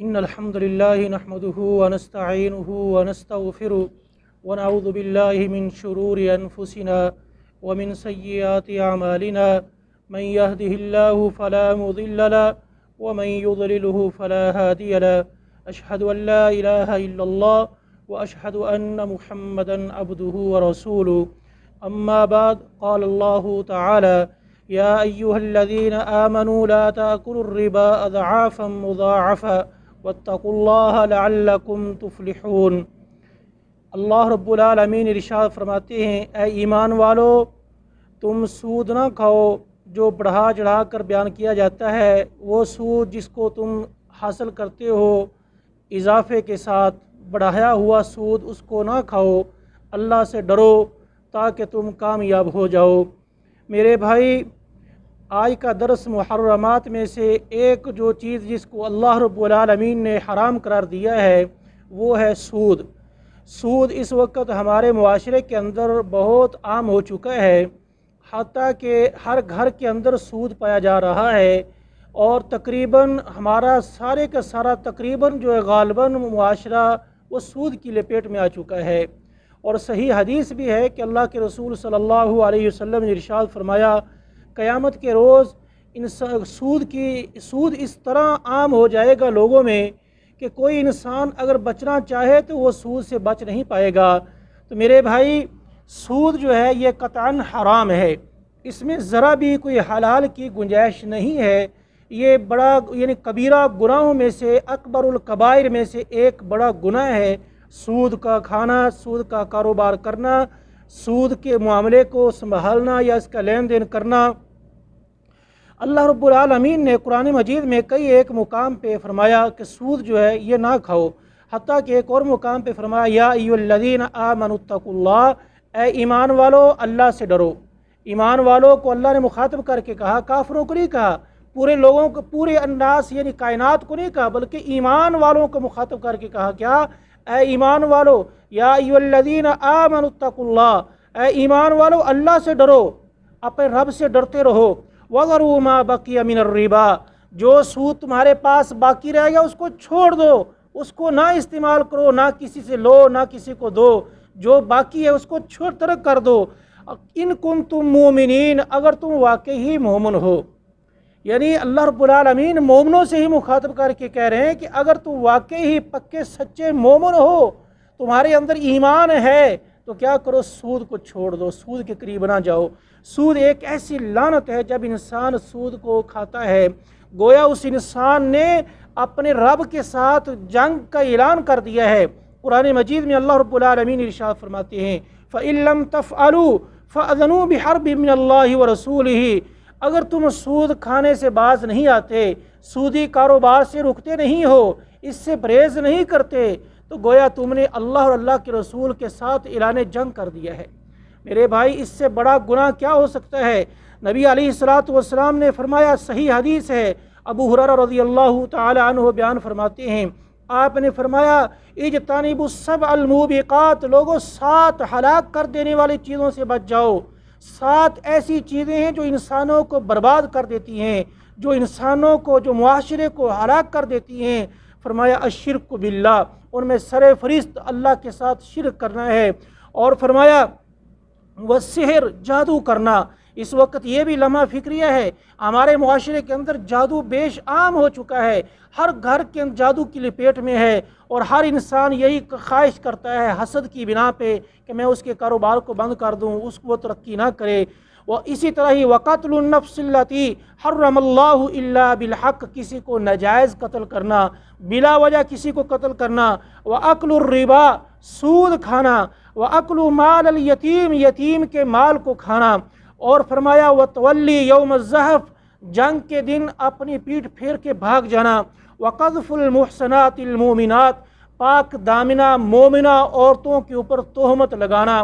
إن الحمد لله نحمده ونستعينه ونستغفره ونعوذ بالله من شرور أنفسنا ومن سيئات أعمالنا. من يهده الله فلا مضل له ومن يضلله فلا هادي له. أشهد أن لا إله إلا الله وأشهد أن محمدا عبده ورسوله. أما بعد، قال الله تعالى: يا أيها الذين آمنوا لا تأكلوا الربا أضعافا مضاعفا واتقوا الله لعلكم تفلحون۔ اللہ رب العالمین ارشاد فرماتے ہیں، اے ایمان والو، تم سود نہ کھاؤ جو بڑھا چڑھا کر بیان کیا جاتا ہے۔ وہ سود جس کو تم حاصل کرتے ہو اضافے کے ساتھ، بڑھایا ہوا سود، اس کو نہ کھاؤ۔ اللہ سے ڈرو تاکہ تم کامیاب ہو جاؤ۔ میرے بھائی، آج کا درس محرمات میں سے ایک جو چیز جس کو اللہ رب العالمین نے حرام قرار دیا ہے وہ ہے سود۔ سود اس وقت ہمارے معاشرے کے اندر بہت عام ہو چکا ہے، حتیٰ کہ ہر گھر کے اندر سود پایا جا رہا ہے، اور تقریباً ہمارا سارے کا سارا تقریباً جو ہے غالباً معاشرہ وہ سود کی لپیٹ میں آ چکا ہے۔ اور صحیح حدیث بھی ہے کہ اللہ کے رسول صلی اللہ علیہ وسلم نے ارشاد فرمایا، قیامت کے روز سود اس طرح عام ہو جائے گا لوگوں میں کہ کوئی انسان اگر بچنا چاہے تو وہ سود سے بچ نہیں پائے گا۔ تو میرے بھائی، سود جو ہے یہ قطعاً حرام ہے، اس میں ذرا بھی کوئی حلال کی گنجائش نہیں ہے۔ یہ بڑا کبیرہ گناہوں میں سے، اکبر الکبائر میں سے ایک بڑا گناہ ہے سود کا کھانا، سود کا کاروبار کرنا، سود کے معاملے کو سنبھالنا یا اس کا لین دین کرنا۔ اللہ رب العالمین نے قرآن مجید میں کئی ایک مقام پہ فرمایا کہ سود جو ہے یہ نہ کھاؤ، حتیٰ کہ ایک اور مقام پہ فرمایا، یا ایھا الذین آمنوا اتقوا اللہ، اے ایمان والو اللہ سے ڈرو۔ ایمان والوں کو اللہ نے مخاطب کر کے کہا، کافروں کو نہیں کہا، پورے لوگوں کو، پورے الناس یعنی کائنات کو نہیں کہا، بلکہ ایمان والوں کو مخاطب کر کے کہا کیا؟ اے ایمان والو، یا ایھا الذین آمنوا اتقوا اللہ، اے ایمان والو اللہ سے ڈرو، اپنے رب سے ڈرتے رہو۔ وَذَرُوا مَا بَقِيَ مِنَ الرِّبَا، جو سود تمہارے پاس باقی رہ گیا اس کو چھوڑ دو، اس کو نہ استعمال کرو، نہ کسی سے لو، نہ کسی کو دو، جو باقی ہے اس کو ترک کر دو۔ ان کنتم مومنین، اگر تم واقعی مومن ہو، یعنی اللہ رب العالمین مومنوں سے ہی مخاطب کر کے کہہ رہے ہیں کہ اگر تم واقعی ہی پکے سچے مومن ہو، تمہارے اندر ایمان ہے، تو کیا کرو؟ سود کو چھوڑ دو، سود کے قریب نہ جاؤ۔ سود ایک ایسی لعنت ہے، جب انسان سود کو کھاتا ہے گویا اس انسان نے اپنے رب کے ساتھ جنگ کا اعلان کر دیا ہے۔ قرآن مجید میں اللہ رب العالمین ارشاد فرماتے ہیں، فَإِن لَّمْ تَفْعَلُوا فَأْذَنُوا بِحَرْبٍ مِّنَ اللَّهِ وَرَسُولِهِ، اگر تم سود کھانے سے باز نہیں آتے، سودی کاروبار سے رکتے نہیں ہو، اس سے پرہیز نہیں کرتے، تو گویا تم نے اللہ اور اللہ کے رسول کے ساتھ اعلان جنگ کر دیا ہے۔ میرے بھائی، اس سے بڑا گناہ کیا ہو سکتا ہے؟ نبی علیہ الصلوۃ والسلام نے فرمایا، صحیح حدیث ہے، ابو ہریرہ رضی اللہ تعالی عنہ بیان فرماتے ہیں، آپ نے فرمایا، اجتنبوا السبع الموبقات، لوگوں 7 ہلاک کر دینے والی چیزوں سے بچ جاؤ۔ 7 ایسی چیزیں ہیں جو انسانوں کو برباد کر دیتی ہیں، جو انسانوں کو، جو معاشرے کو ہلاک کر دیتی ہیں۔ فرمایا الشرک باللہ، ان میں سر فہرست اللہ کے ساتھ شرک کرنا ہے، اور فرمایا والسحر، جادو کرنا۔ اس وقت یہ بھی لمحہ فکریہ ہے، ہمارے معاشرے کے اندر جادو بیش عام ہو چکا ہے، ہر گھر کے اندر جادو کی لپیٹ میں ہے، اور ہر انسان یہی خواہش کرتا ہے حسد کی بنا پہ کہ میں اس کے کاروبار کو بند کر دوں، اس کو ترقی نہ کرے۔ وہ اسی طرح ہی وقتل النفس التی حرم اللہ الا بالحق، کسی کو ناجائز قتل کرنا، بلا وجہ کسی کو قتل کرنا۔ وَأَكْلُ الرِّبَا، سود کھانا۔ وَأَكْلُ مَالَ الْيَتِيمِ، یتیم کے مال کو کھانا۔ اور فرمایا وَتَوَلِّي يَوْمَ الزَّحْفِ، جنگ کے دن اپنی پیٹھ پھیر کے بھاگ جانا۔ وَقَذْفُ الْمُحْصَنَاتِ الْمُؤْمِنَاتِ، پاک دامنہ مومنہ عورتوں کے اوپر تہمت لگانا۔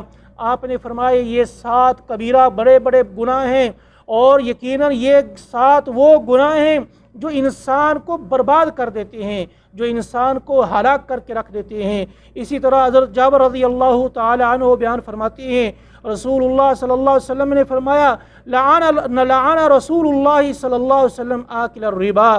آپ نے فرمایا یہ 7 کبیرہ بڑے بڑے گناہ ہیں، اور یقیناً یہ 7 وہ گناہ ہیں جو انسان کو برباد کر دیتے ہیں، جو انسان کو ہلاک کر کے رکھ دیتے ہیں۔ اسی طرح حضرت جابر رضی اللہ تعالی عنہ بیان فرماتے ہیں، رسول اللہ صلی اللہ علیہ وسلم نے فرمایا، لعن رسول اللہ صلی اللہ علیہ وسلم آکل الربا،